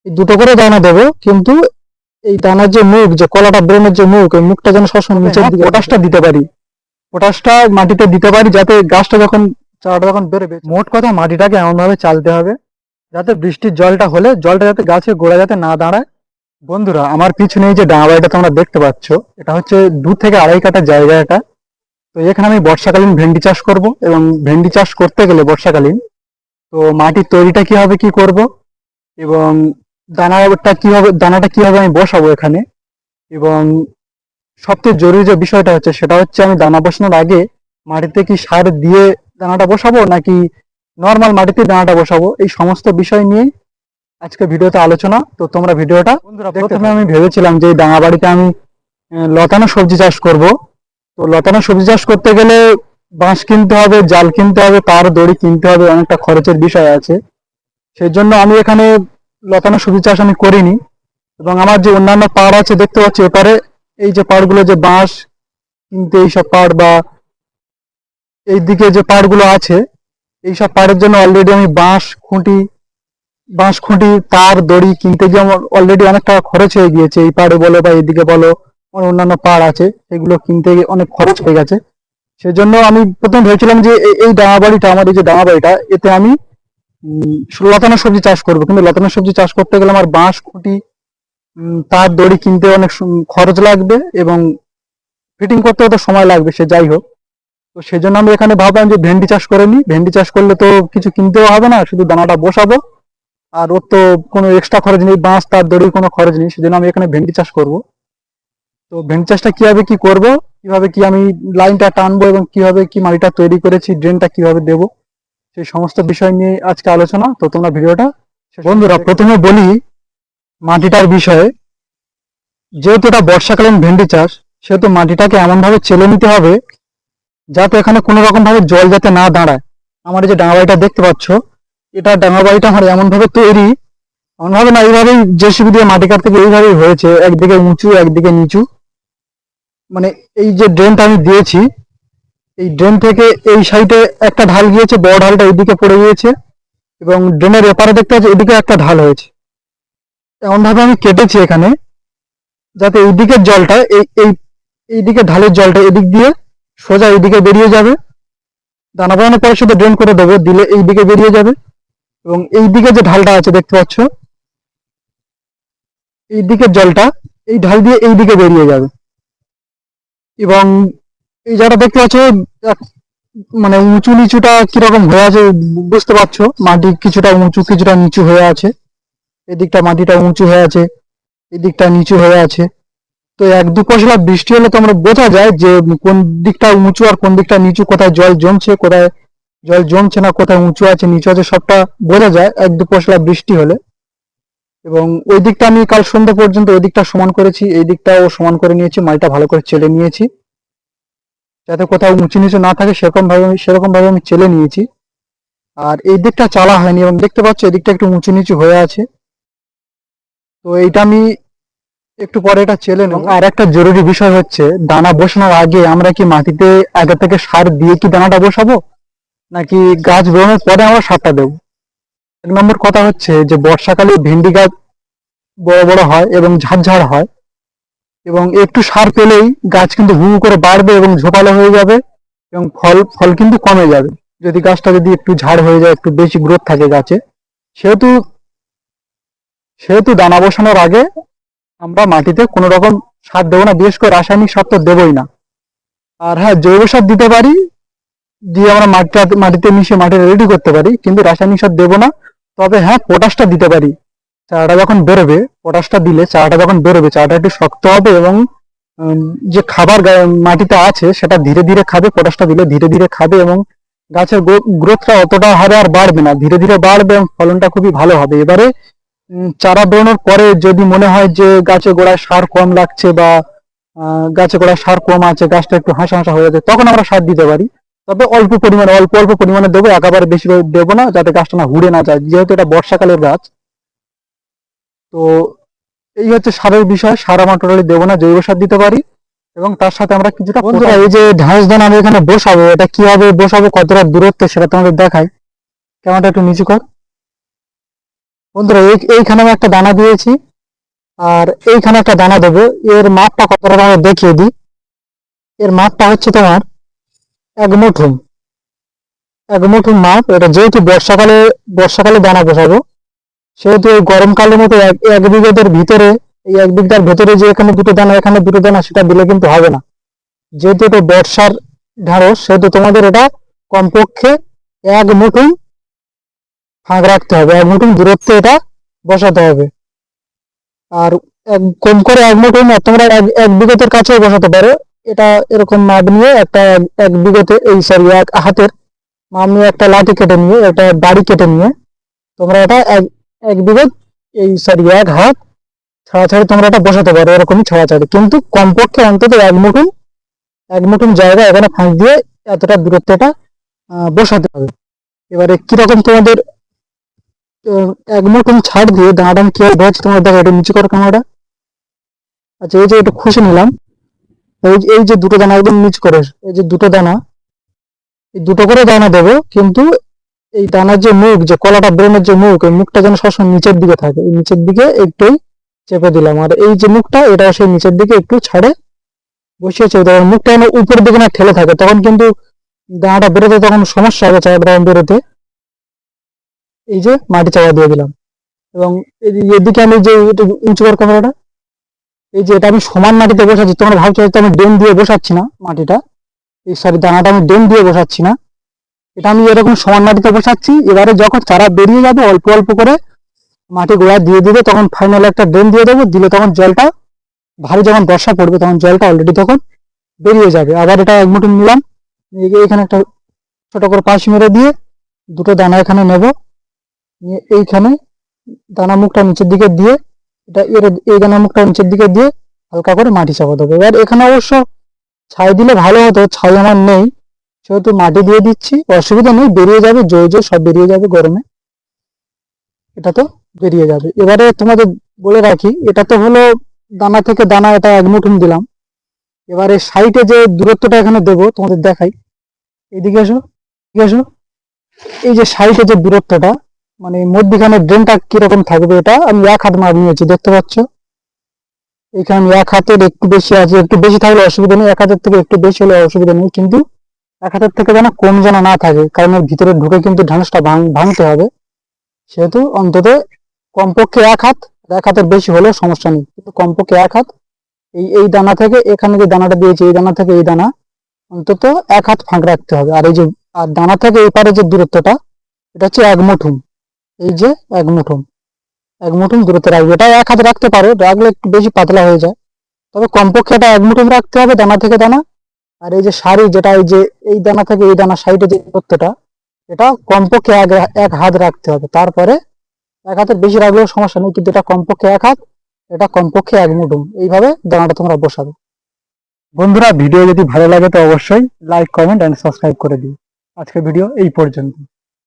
এই দুটো করে দানা দেবো, কিন্তু এই দানার যে মুখ, যে কলাটা বেরোনোর যে মুখ, এই মুখটা যেন সবসময় নিচের দিকে পটাশটা দিতে পারি। পটাশটা মাটিতে দিতে পারি যাতে গাছটা যখন চারাটা যখন বেরোবে, মোট কথা মাটিটাকে এমন ভাবে চালতে হবে যাতে বৃষ্টির জলটা হলে জলটা যাতে গাছের গোড়া যাতে না দাঁড়ায়। বন্ধুরা, আমার পিছনে এই যে ডাঙা বাড়িটা তোমরা দেখতে পাচ্ছ, এটা হচ্ছে 2 থেকে 2.5 কাঠা জায়গা এটা। তো এখানে আমি বর্ষাকালীন ভেন্ডি চাষ করব, এবং ভেন্ডি চাষ করতে গেলে বর্ষাকালীন, তো মাটির তৈরিটা কিভাবে কি করব, এবং দানাটা কিভাবে আমি বসাবো এখানে, এবং সবচেয়ে জরুরি যে বিষয়টা হচ্ছে সেটা হচ্ছে আমি দানা বসানোর আগে মাটিতে কি সার দিয়ে দানাটা বসাবো নাকি নর্মাল মাটিতে দানাটা বসাবো, এই সমস্ত বিষয় নিয়ে আজকে ভিডিওতে আলোচনা। তো তোমরা ভিডিওটা বন্ধুরা, প্রথমে আমি ভেবেছিলাম যে এই ডাঙা বাড়িতে আমি লতানো সবজি চাষ করব। তো লতানো সবজি চাষ করতে গেলে বাঁশ কিনতে হবে, জাল কিনতে হবে, তার দড়ি কিনতে হবে, অনেকটা খরচের বিষয় আছে। সেই জন্য আমি এখানে লতানো সবজি চাষ আমি করিনি। এবং আমার যে অন্যান্য পাড় আছে দেখতে পাচ্ছি এপারে, এই যে পাড়গুলো, যে বাঁশ কিনতে এইসব পাড়, বা এইদিকে যে পাড়গুলো আছে এইসব পাড়ের জন্য অলরেডি আমি বাঁশ খুঁটি তার দড়ি কিনতে গিয়ে আমার অলরেডি অনেক টাকা খরচ হয়ে গিয়েছে। এই পাড়ে বলো বা এইদিকে বলো, আমার অন্যান্য পাড় আছে, সেগুলো কিনতে গিয়ে অনেক খরচ হয়ে গেছে। সেজন্য আমি প্রথম ভেবেছিলাম যে এই ডাঙা বাড়িটা, আমার এই যে ডাঙা বাড়িটা, এতে আমি লতানো সবজি চাষ করবো। কিন্তু লতানো সবজি চাষ করতে গেলে আমার বাঁশ খুঁটি, তার দড়ি কিনতে অনেক খরচ লাগবে, এবং ফিটিং করতে তো সময় লাগবে, সে যাই হোক। তো সেই জন্য আমি এখানে ভাবলাম যে ভেন্ডি চাষ করে নিই। ভেন্ডি চাষ করলে তো কিছু কিনতেও হবে না, শুধু দানাটা বসাবো, আর ওর তো কোনো এক্সট্রা খরচ নেই, বাঁশ তার দড়ির কোনো খরচ নেই। সেজন্য আমি এখানে ভেন্ডি চাষ করব। তো ভেন্ডি চাষটা কিভাবে কি করব, কিভাবে কি আমি লাইনটা টানবো, এবং কিভাবে কি মাটিটা তৈরি করেছি, ড্রেনটা কিভাবে দেব, সেই সমস্ত বিষয় নিয়ে আজকে আলোচনা। তো তোমরা ভিডিওটা, বন্ধুরা প্রথমে বলি মাটিটার বিষয়ে। যেহেতু এটা বর্ষাকালীন ভেন্ডি চাষ, সেহেতু মাটিটাকে এমন ভাবে চেলে নিতে হবে যাতে এখানে কোনো রকম ভাবে জল যাতে না দাঁড়ায়। আমার এই যে ডাঙা বাড়িটা দেখতে পাচ্ছ, এটা ডাঙা বাড়িটা আমার এমন ভাবে তৈরি, এমন ভাবে না, এইভাবেই জেসিবি দিয়ে মাটি কাটতে গিয়ে এইভাবেই হয়েছে, একদিকে উঁচু একদিকে নিচু। মানে এই যে ড্রেনটা আমি দিয়েছি, এই ড্রেন থেকে এই সাইডে একটা ঢাল গিয়েছে, বড় ঢালটা এইদিকে পড়ে গিয়েছে, এবং ড্রেনের এপারে দেখতে পাচ্ছি এদিকে একটা ঢাল হয়েছে। এমন ভাবে আমি কেটেছি এখানে যাতে এই দিকের জলটা এইদিকে ঢালের জলটা এদিক দিয়ে সোজা এইদিকে বেরিয়ে যাবে। দানা বানানোর পরে শুধু ড্রেন করে দেবো, দিলে এই দিকে বেরিয়ে যাবে। এবং এই দিকে যে ঢালটা আছে দেখতে পাচ্ছ, এই দিকের জলটা এই ঢাল দিয়ে এই দিকে বেরিয়ে যাবে। এবং এই জায়গাটা দেখতে পাচ্ছ, মানে উঁচু নিচুটা কিরকম হয়ে আছে বুঝতে পারছো, মাটি কিছুটা উঁচু কিছুটা নিচু হয়ে আছে, এদিকটা মাটিটা উঁচু হয়ে আছে, এদিকটা নিচু হয়ে আছে। তো 1-2 পশলা বৃষ্টি হলে তো আমরা বোঝা যায় যে কোন দিকটা উঁচু আর কোন দিকটা নিচু, কোথায় জল জমছে কোথায় জল জমছে না, কোথায় উঁচু আছে নিচু আছে, সবটা বোঝা যায় 1-2 পশলা বৃষ্টি হলে। এবং ওই দিকটা আমি কাল সন্ধ্যা পর্যন্ত ওই দিকটা সমান করেছি, এই দিকটাও সমান করে নিয়েছি, মাটিটা ভালো করে চেলে নিয়েছি যাতে কোথাও উঁচু নিচু না থাকে, সেরকম ভাবে আমি চেলে নিয়েছি। আর এই দিকটা চালা হয়নি, এবং দেখতে পাচ্ছ এই দিকটা একটু উঁচু নিচু হয়ে আছে। তো এইটা আমি একটু পরে এটা চেলে নেব। আর একটা জরুরি বিষয় হচ্ছে, দানা বসানোর আগে আমরা কি মাটিতে আগে থেকে সার দিয়ে কি দানাটা বসাবো, নাকি গাছ বেরোনোর পরে আমরা সারটা দেবো? 1 নম্বর কথা হচ্ছে যে বর্ষাকালে ভেন্ডি গাছ বড় বড় হয় এবং ঝাড়ঝাড় হয়, এবং একটু সার পেলেই গাছ কিন্তু হু হু করে বাড়বে এবং ঝোপালো হয়ে যাবে, এবং ফল ফল কিন্তু কমে যাবে যদি গাছটা যদি একটু ঝাড় হয়ে যায়, একটু বেশি গ্রোথ থাকে গাছে। সেহেতু সেহেতু দানা বসানোর আগে আমরা মাটিতে কোনো রকম সার দেবো না, বিশেষ করে রাসায়নিক সার তো দেবোই না। আর হ্যাঁ, জৈব সার দিতে পারি, দিয়ে আমরা মাটিতে মিশিয়ে মাটি রেডি করতে পারি, কিন্তু রাসায়নিক সার দেবো না। তবে হ্যাঁ, পটাশটা দিতে পারি। চারাটা যখন বেরোবে, পটাশটা দিলে চারাটা যখন বেরোবে, চারাটা একটু শক্ত হবে, এবং যে খাবার মাটিতে আছে সেটা ধীরে ধীরে খাবে, পটাশটা দিলে ধীরে ধীরে খাবে, এবং গাছের গ্রোথটা অতটা হারে আর বাড়বে না, ধীরে ধীরে বাড়বে, এবং ফলনটা খুবই ভালো হবে। এবারে চারা বেরোনোর পরে যদি মনে হয় যে গাছের গোড়ায় সার কম লাগছে, বা গাছের গোড়ায় সার কম আছে, গাছটা একটু হাসা হাসা হয়ে যাচ্ছে, তখন আমরা সার দিতে পারি। তবে অল্প পরিমাণে, অল্প অল্প পরিমাণে দেবো, একেবারে বেশি দেবো না, যাতে গাছটা না হুড়ে না যায়, যেহেতু এটা বর্ষাকালের গাছ। তো এই হচ্ছে সারের বিষয়। সার আমরা টোটালি দেবো না, জৈব সার দিতে পারি, এবং তার সাথে আমরা কিছুটা, বন্ধুরা এই যে ঢাস দানা আমি এখানে বসাবো, এটা কিভাবে বসাবো, কতটা দূরত্বে সেটা তোমাদের দেখাই। ক্যামেরাটা একটু নিচু কর। বন্ধুরা এইখানে আমি একটা দানা দিয়েছি, আর এইখানে একটা দানা দেবো। এর মাপটা কতটা আমি দেখিয়ে দিই। এর মাপটা হচ্ছে তোমার 1 মুঠো, 1 মুঠো মাপ। এটা যেহেতু বর্ষাকালে দানা বসাবো, সেহেতু এই গরমকালের মতো 1 বিঘার ভিতরে, এই 1 বিঘার ভেতরে যে এখানে দুটো দানা এখানে দুটো দানা সেটা দিলে কিন্তু হবে না। যেহেতু এটা বর্ষার ঢেঁড়স, সেহেতু তোমাদের এটা কমপক্ষে 1 মুঠো ফাঁক রাখতে হবে, 1 মুঠো দূরত্বে এটা বসাতে হবে। আর কম করে 1 মুঠো না, তোমরা 1 বিঘাতের কাছেও বসাতে পারো। এটা এরকম মাপ নিয়ে একটা 1 বিঘাতে, এই সরি 1 হাতের মাপ নিয়ে, একটা লাঠি কেটে নিয়ে, একটা বাড়ি কেটে নিয়ে তোমরা এটা 1 বিঘা, এই সরি 1 হাত ছাড়াছাড়ি তোমরা এটা বসাতে পারো, এরকমই ছাড়াছাড়ি। কিন্তু কমপক্ষে অন্তত 1 মুঠো জায়গা এখানে ফাঁক দিয়ে এতটা দূরত্বে এটা বসাতে হবে। এবারে কিরকম তোমাদের 1 মুঠো ছাড় দিয়ে দাঁড়াটা আমি কিভাবে বোঝাচ্ছি তোমার দেখো, এটা নিচু করো ক্যামেরাটা। আচ্ছা, এই যে এটা খুশি নিলাম, এই যে দুটো দানা একদম নিচু করে, এই যে দুটো দানা, এই দুটো করে দানা দেবো। কিন্তু এই দানার যে মুখ, যে কলাটা বেরোনোর যে মুখ, এই মুখটা যেন সবসময় নিচের দিকে থাকে, এই নিচের দিকে একটুই চেপে দিলাম। আর এই যে মুখটা, এটা সেই নিচের দিকে একটু ছাড়ে বসিয়েছে। মুখটা যেন উপরের দিকে না ঠেলে থাকে, তখন কিন্তু দানাটা বেরোতে তখন সমস্যা হবে, চারাটা বেরোতে। এই যে মাটি চাপা দিয়ে দিলাম, এবং এদিকে আমি যে উঁচু কর ক্যামেরাটা, এই যে এটা আমি সমান মাটিতে বসাচ্ছি। তোমরা ভাবছো হয়তো আমি ড্রেন দিয়ে বসাচ্ছি না মাটিটা, এই সরি দানাটা আমি ড্রেন দিয়ে বসাচ্ছি না, এটা আমি এরকম সমান মাটিতে বসাচ্ছি। এবারে যখন চারা বেরিয়ে যাবে অল্প অল্প করে মাটি গোড়া দিয়ে দিবে, তখন ফাইনাল একটা ড্রেন দিয়ে দেবো, দিলে তখন জলটা ভারী, যখন বর্ষা পড়বে তখন জলটা অলরেডি তখন বেরিয়ে যাবে। আবার এটা 1 মুঠো নিলাম, এখানে একটা ছোট করে পাশ মেরে দিয়ে দুটো দানা এখানে নেব, নিয়ে এইখানে দানা মুখটা নিচের দিকে দিয়ে, এটা এই দানা মুখটা নিচের দিকে দিয়ে হালকা করে মাটি চাপা দেবো। এবার এখানে অবশ্য ছাই দিলে ভালো হতো, ছাই আমার নেই, সেহেতু মাটি দিয়ে দিচ্ছি। অসুবিধা নেই, বেরিয়ে যাবে, জয় সব বেরিয়ে যাবে গরমে, এটা তো বেরিয়ে যাবে। এবারে তোমাদের বলে রাখি, এটা তো হলো দানা থেকে দানা, এটা 1 মুঠো দিলাম। এবারে সাইডে যে দূরত্বটা এখানে দেবো তোমাদের দেখাই, এদিকে এসো, এদিকে এসো। এই যে সাইডে যে দূরত্বটা, মানে মধ্যখানে ড্রেনটা কিরকম থাকবে, এটা আমি 1 হাত মাপ নিয়েছি, দেখতে পাচ্ছ। এখানে আমি 1 হাতের একটু বেশি আছে, একটু বেশি থাকলে অসুবিধা নেই, 1 হাতের থেকে একটু বেশি হলে অসুবিধা নেই, কিন্তু 1 হাতের থেকে যেন কম যেন না থাকে, কারণ এর ভিতরে ঢুকে কিন্তু ঢাঁড়সটা ভাঙতে হবে। সেহেতু অন্তত কমপক্ষে 1 হাত, 1 হাতের বেশি হলেও সমস্যা নেই, কিন্তু কমপক্ষে 1 হাত। এই দানা থেকে এখানে যে দানাটা দিয়েছি, এই দানা থেকে এই দানা অন্তত 1 হাত ফাঁক রাখতে হবে। আর এই যে দানা থেকে এই পারে যে দূরত্বটা, এটা হচ্ছে 1 মুঠো, এই যে 1 মুঠো, 1 মুঠো দূরত্বে রাখবে। এটা 1 হাত রাখতে পারো, রাখলে একটু বেশি পাতলা হয়ে যায়, তবে কমপক্ষে এটা 1 মুঠো রাখতে হবে দানা থেকে দানা। আর এই যে সারি, যেটা এই যে এই দানা থেকে এই দানা সাইডে যে দূরত্বটা, এটা কমপক্ষে 1 হাত রাখতে হবে। তারপরে 1 হাতের বেশি রাখলেও সমস্যা নেই, কিন্তু এটা কমপক্ষে 1 হাত, এটা কমপক্ষে 1 মুঠো। এইভাবে দানাটা তোমরা বসাবে। বন্ধুরা, ভিডিও যদি ভালো লাগে তো অবশ্যই লাইক, কমেন্ট এন্ড সাবস্ক্রাইব করে দিও। আজকের ভিডিও এই পর্যন্ত।